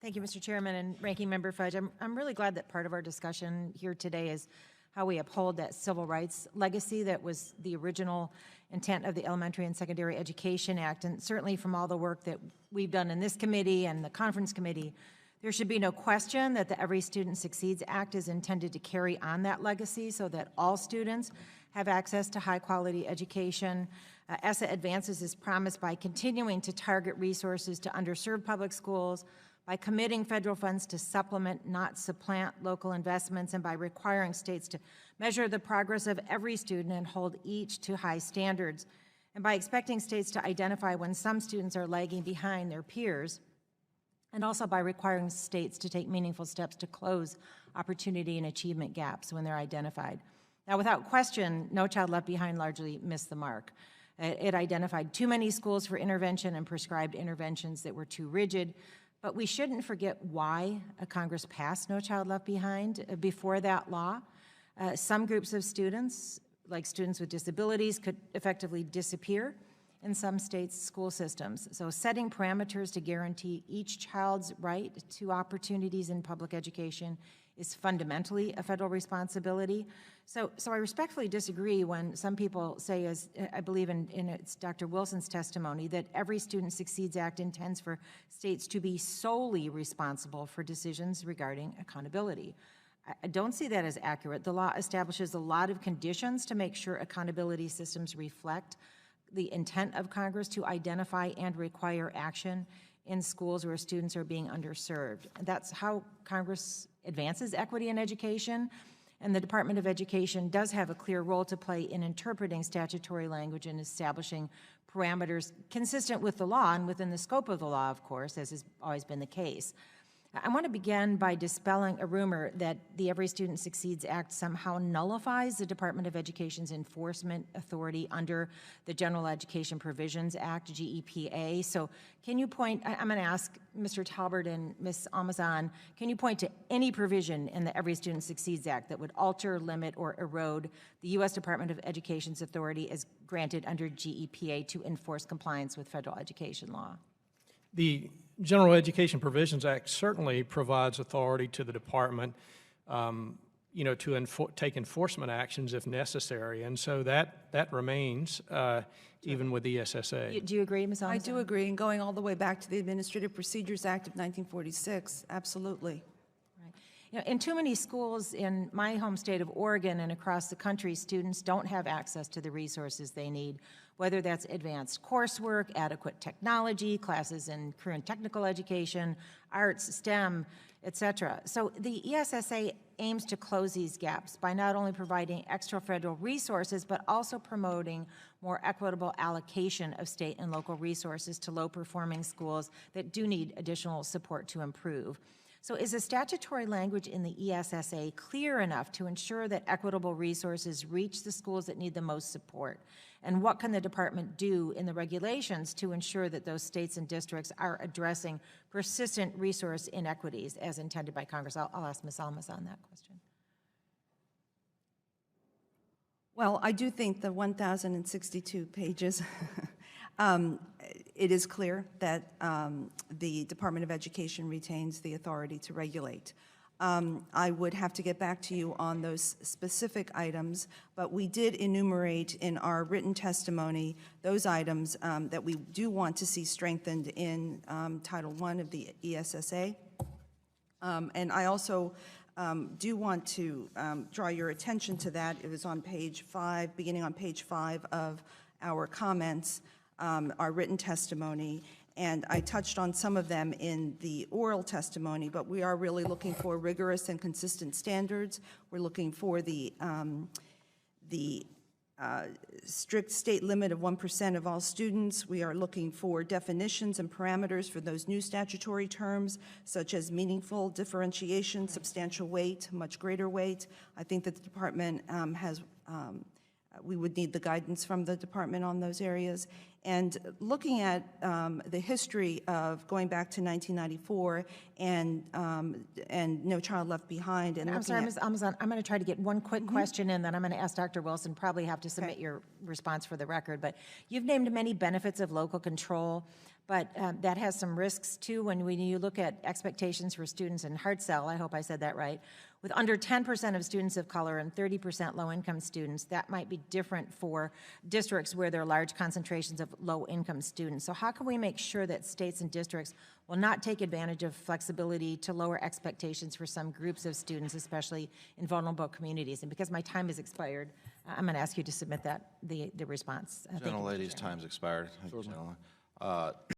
Thank you, Mr. Chairman and Ranking Member Fudge. I'm really glad that part of our discussion here today is how we uphold that civil rights legacy that was the original intent of the Elementary and Secondary Education Act. And certainly from all the work that we've done in this committee and the conference committee, there should be no question that the Every Student Succeeds Act is intended to carry on that legacy so that all students have access to high-quality education. ESSA advances this promise by continuing to target resources to underserved public schools, by committing federal funds to supplement, not supplant, local investments, and by requiring states to measure the progress of every student and hold each to high standards, and by expecting states to identify when some students are lagging behind their peers, and also by requiring states to take meaningful steps to close opportunity and achievement gaps when they're identified. Now, without question, No Child Left Behind largely missed the mark. It identified too many schools for intervention and prescribed interventions that were too rigid, but we shouldn't forget why Congress passed No Child Left Behind before that law. Some groups of students, like students with disabilities, could effectively disappear in some states' school systems. So setting parameters to guarantee each child's right to opportunities in public education is fundamentally a federal responsibility. So I respectfully disagree when some people say, as I believe in it's Dr. Wilson's testimony, that Every Student Succeeds Act intends for states to be solely responsible for decisions regarding accountability. I don't see that as accurate. The law establishes a lot of conditions to make sure accountability systems reflect the intent of Congress to identify and require action in schools where students are being underserved. That's how Congress advances equity in education, and the Department of Education does have a clear role to play in interpreting statutory language and establishing parameters consistent with the law and within the scope of the law, of course, as has always been the case. I want to begin by dispelling a rumor that the Every Student Succeeds Act somehow nullifies the Department of Education's enforcement authority under the General Education Provisions Act, GEPA. So can you point, I'm going to ask Mr. Talbert and Ms. Almazan, can you point to any provision in the Every Student Succeeds Act that would alter, limit, or erode the U.S. Department of Education's authority as granted under GEPA to enforce compliance with federal education law? The General Education Provisions Act certainly provides authority to the department, to take enforcement actions if necessary, and so that remains even with the ESSA. Do you agree, Ms. Almazan? I do agree, and going all the way back to the Administrative Procedures Act of 1946, absolutely. In too many schools in my home state of Oregon and across the country, students don't have access to the resources they need, whether that's advanced coursework, adequate technology, classes in career and technical education, arts, STEM, etc. So the ESSA aims to close these gaps by not only providing extra federal resources, but also promoting more equitable allocation of state and local resources to low-performing schools that do need additional support to improve. So is the statutory language in the ESSA clear enough to ensure that equitable resources reach the schools that need the most support? And what can the department do in the regulations to ensure that those states and districts are addressing persistent resource inequities as intended by Congress? I'll ask Ms. Almazan that question. Well, I do think the 1,062 pages it is clear that the Department of Education retains the authority to regulate. I would have to get back to you on those specific items, but we did enumerate in our written testimony those items that we do want to see strengthened in Title I of the ESSA. And I also do want to draw your attention to that. It was on page 5, beginning on page 5 of our comments, our written testimony, and I touched on some of them in the oral testimony, but we are really looking for rigorous and consistent standards. We're looking for the strict state limit of 1% of all students. We are looking for definitions and parameters for those new statutory terms, such as meaningful differentiation, substantial weight, much greater weight. I think that the department we would need the guidance from the department on those areas. And looking at the history of going back to 1994 and No Child Left Behind. And I'm sorry, Ms. Almazan, I'm going to try to get one quick question in, then I'm going to ask Dr. Wilson, probably have to submit your response for the record. But you've named many benefits of local control, But that has some risks too when you look at expectations for students in Hartselle, I hope I said that right, with under 10% of students of color and 30% low-income students, that might be different for districts where there are large concentrations of low-income students. So how can we make sure that states and districts will not take advantage of flexibility to lower expectations for some groups of students, especially in vulnerable communities? And because my time has expired, I'm going to ask you to submit the response. Thank you, Mr. Gentlelady's Chairman. time's expired. Thank you, gentlemen.